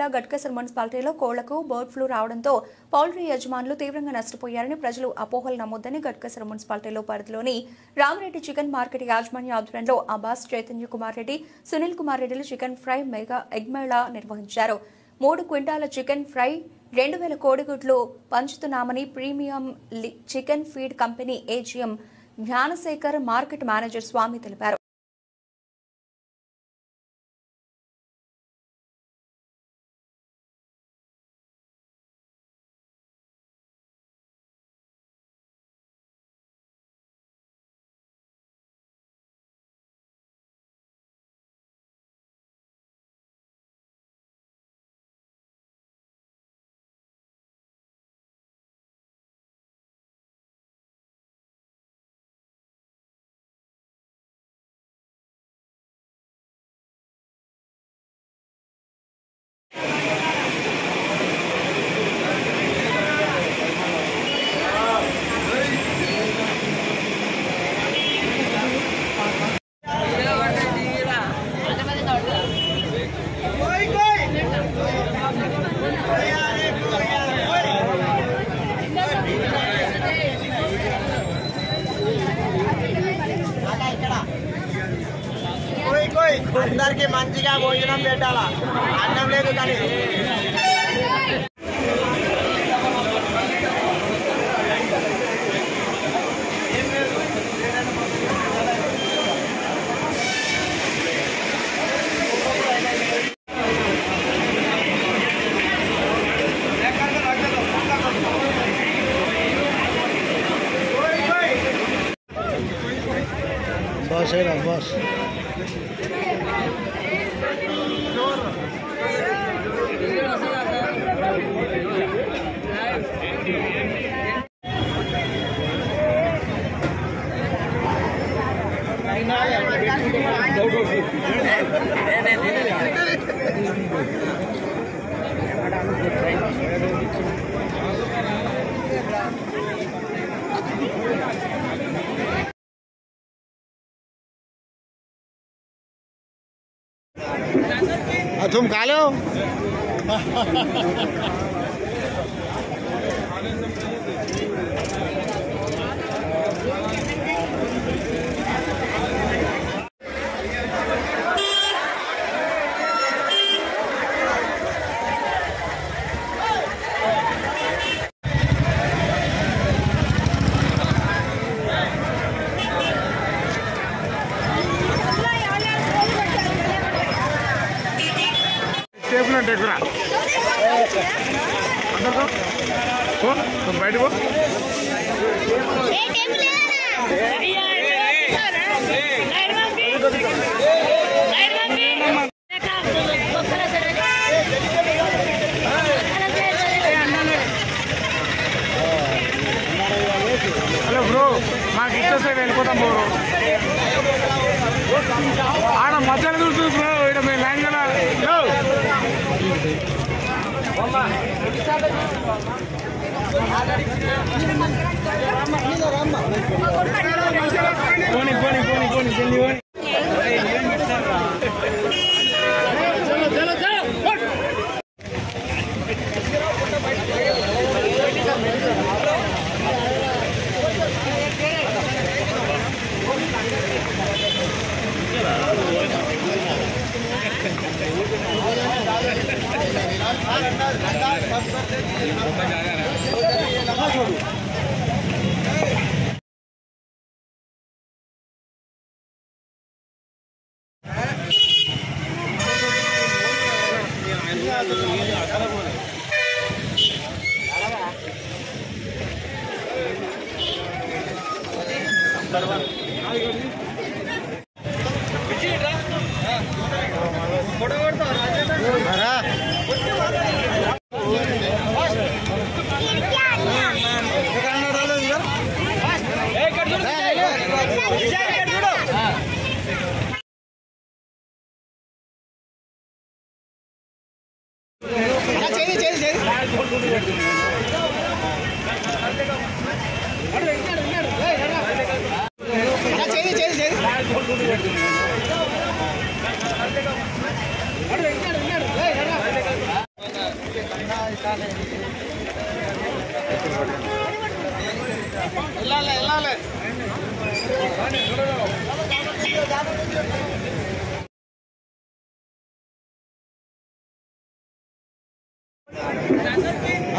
జిల్లా గట్కేసర్ మున్సిపాలిటీలో కోళ్లకు బర్డ్ ఫ్లూ రావడంతో పౌల్ట్రీ యజమానులు తీవ్రంగా నష్టపోయారని ప్రజలు అపోహలు నమోదని గట్కేసర్ మున్సిపాలిటీలో పరిధిలోని రామరెడ్డి చికెన్ మార్కెట్ యాజమాన్య ఆధ్వర్యంలో అబ్బాస్, చైతన్య కుమార్ రెడ్డి, సునీల్ కుమార్ రెడ్డిలు chicken fry mega egg mela నిర్వహించారు. 3 క్వింటాల చికెన్ ఫ్రై, 2000 కోడిగుడ్లు పంచుతున్నామని premium chicken feed company AGM Gnanasekhar market manager Swamy తెలిపారు. అందరికి మంచిగా భోజనం పెట్టాలా, అన్నం లేదు కానీ बस है ना बस तुम खा लो। బయట హలో బ్రో, మాకు ఇచ్చేస్తే వెళ్ళిపోతాం బ్రో. ఆడ మధ్యలో చూస్తుంది బ్రో, ఇక్కడ మేము లైన్ కదా. పోనీ పోనీ పోనీ పోనీ జల్దీ పోనీ.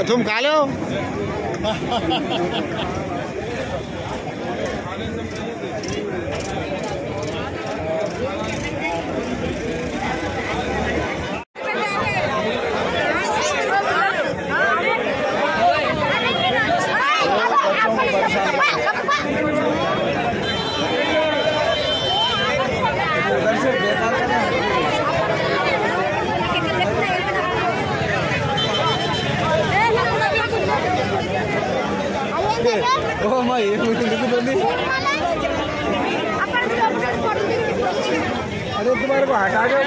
तुम खा लो। Oh my, अरे तुम्हारे को हटा दो।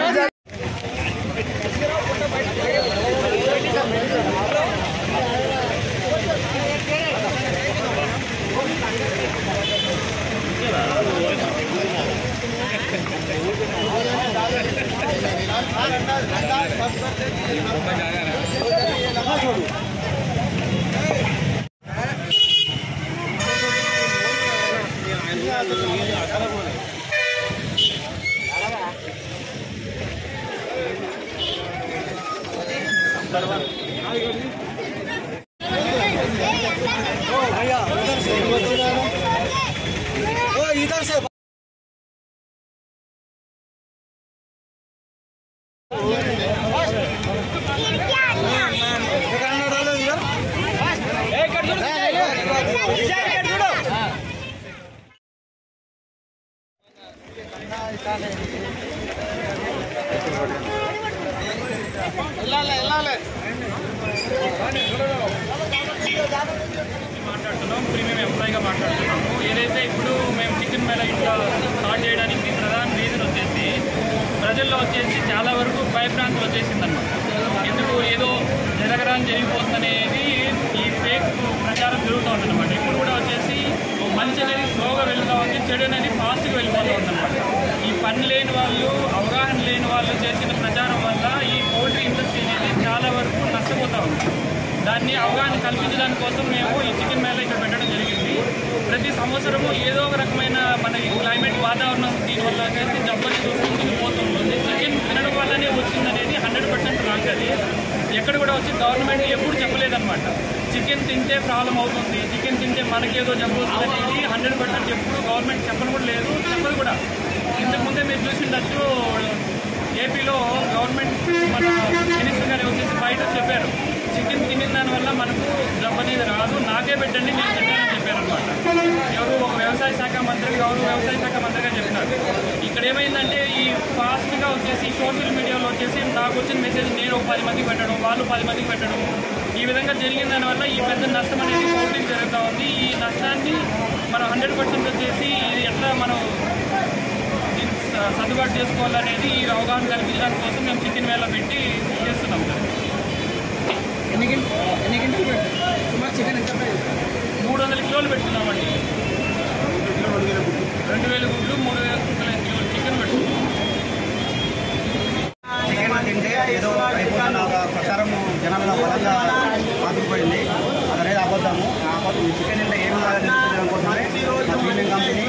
इधर से మాట్లాడుతున్నాం ప్రీమియం ఎంప్లాయీగా మాట్లాడుతున్నాము. ఏదైతే ఇప్పుడు మేము చికెన్ మేళ ఇట్లా స్టార్ట్ చేయడానికి ప్రధాన రీజన్ వచ్చేసి ప్రజల్లో వచ్చేసి చాలా వరకు భయభ్రాంతులు వచ్చేసిందన్నమాట. ఎందుకు ఏదో జరగరాని జరిగిపోతుందనేది ఈ ఫేక్ ప్రచారం జరుగుతూ ఉందన్నమాట. ఇప్పుడు కూడా వచ్చేసి మంచి అనేది స్లోగా వెళ్తూ ఉంది, చెడు అనేది ఫాస్ట్గా వెళ్ళిపోతూ ఉందన్నమాట. ఈ పని లేని వాళ్ళు, అవగాహన లేని వాళ్ళు చేసిన ప్రచారం వల్ల ఈ పౌల్ట్రీ ఇండస్ట్రీ అనేది చాలా వరకు నష్టపోతూ ఉంది. దాన్ని అవగాహన కల్పించడానికి కోసం మేము ఈ చికెన్ మేళ ఇక్కడ పెట్టడం జరిగింది. ప్రతి సంవత్సరము ఏదో ఒక రకమైన మన క్లైమేట్ వాతావరణం దీనివల్ల వచ్చేసి జబ్బని ముందుకు పోతుంటుంది. చికెన్ తినడం వల్లనే వచ్చిందనేది 100% రాంగ్. అది ఎక్కడ కూడా వచ్చి గవర్నమెంట్ ఎప్పుడు చెప్పలేదన్నమాట. చికెన్ తింటే ప్రాబ్లం అవుతుంది, చికెన్ తింటే మనకేదో జబ్బు వస్తుంది అనేది 100% ఎప్పుడు గవర్నమెంట్ చెప్పను కూడా లేదు, చెప్పదు కూడా. ఇంతకుముందే మీరు చూసిండొచ్చు, ఏపీలో గవర్నమెంట్ మన మినిస్టర్ గారు వచ్చేసి బయట చెప్పారు, చికెన్ తినిన దానివల్ల మనకు జబ్బు అనేది రాదు, నాకే పెట్టండి నేను తింటానని చెప్పారనమాట. ఎవరు ఒక వ్యవసాయ శాఖ మంత్రిగా చెప్పినారు. ఇక్కడ ఏమైందంటే ఈ ఫాస్ట్గా వచ్చేసి సోషల్ మీడియాలో వచ్చేసి నాకు వచ్చిన మెసేజ్ నేను 10 మందికి పెట్టడం, వాళ్ళు 10 మందికి పెట్టడం, ఈ విధంగా జరిగిన దానివల్ల ఈ పెద్ద నష్టం అనేది పౌల్ట్రీకి జరుగుతూ ఉంది. ఈ నష్టాన్ని మనం 100% వచ్చేసి ఇది ఎట్లా మనం సర్దుబాటు చేసుకోవాలనేది ఈ అవగాహన కల్పించడానికి కోసం మేము చికెన్ మేళ పెట్టి చేస్తున్నాం సార్. ఎన్ని గంటలు సుమారు చికెన్ ఎంత 300 కిలోలు పెట్టుకున్నామండి. 2000 గుడ్లు 3000 కిలోలు చికెన్ పెట్టుకున్నాం. చికెన్ తింటే ఏదో అయిపోతున్న ఒక ప్రచారం జనాల్లో బలంగా ఆదుకుపోయింది. అదనేది అబద్ధము. చికెన్ తింటే ఏమి కాదని నిరూపించడం కోసమే మా ప్రీమియం కంపెనీ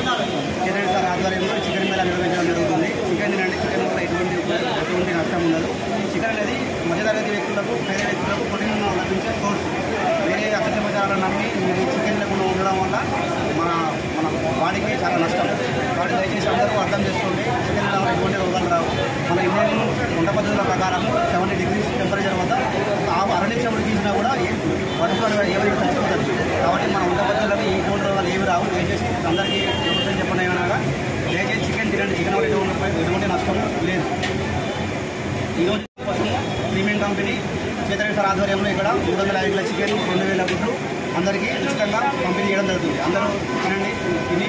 చికెన్ సార్ ఆధ్వర్యంలో చికెన్ మేళ నిర్వహించడం జరుగుతుంది. చికెన్ తినండి, చికెన్ వల్ల ఎటువంటి నష్టం ఉండదు. చికెన్ అనేది మధ్యతరగతి వ్యక్తులకు, పేద వ్యక్తులకు ప్రోటీన్ లభించే సోర్స్. వేరే అసత్య ప్రచారాలను నమ్మి చికెన్ లేకుండా ఉండడం వల్ల మన బాడీకి చాలా నష్టం. కాబట్టి దయచేసి అందరూ అర్థం చేసుకోండి. చికెన్ వల్ల ఎటువంటి రోగాలు రావు. మన ఇండియన్ వంట పద్ధతుల ప్రకారం 70 degrees టెంపరేచర్ వద్ద అర నిమిషం ఉడికించినా కూడా పట్టుకోవడం ఏమైనా చచ్చిపోతుంది. కాబట్టి మన వంట పద్ధతులకు ఎటువంటి రోగాలు ఏమి రావు. దయచేసి అందరికీ ప్రభుత్వం చెప్పండి ఏమనగా దయచేసి చికెన్ తినండి. చికెన్ వల్ల ఎటువంటి నష్టం లేదు. ఈరోజు కోసం ప్రీమియం కంపెనీ చేతరేశ్వర సార్ ఆధ్వర్యంలో ఇక్కడ 350 కిలో చికెన్, 2000 గుడ్లు అందరికీ ఉచితంగా పంపిణీ చేయడం జరుగుతుంది. అందరూ తినండి, తిని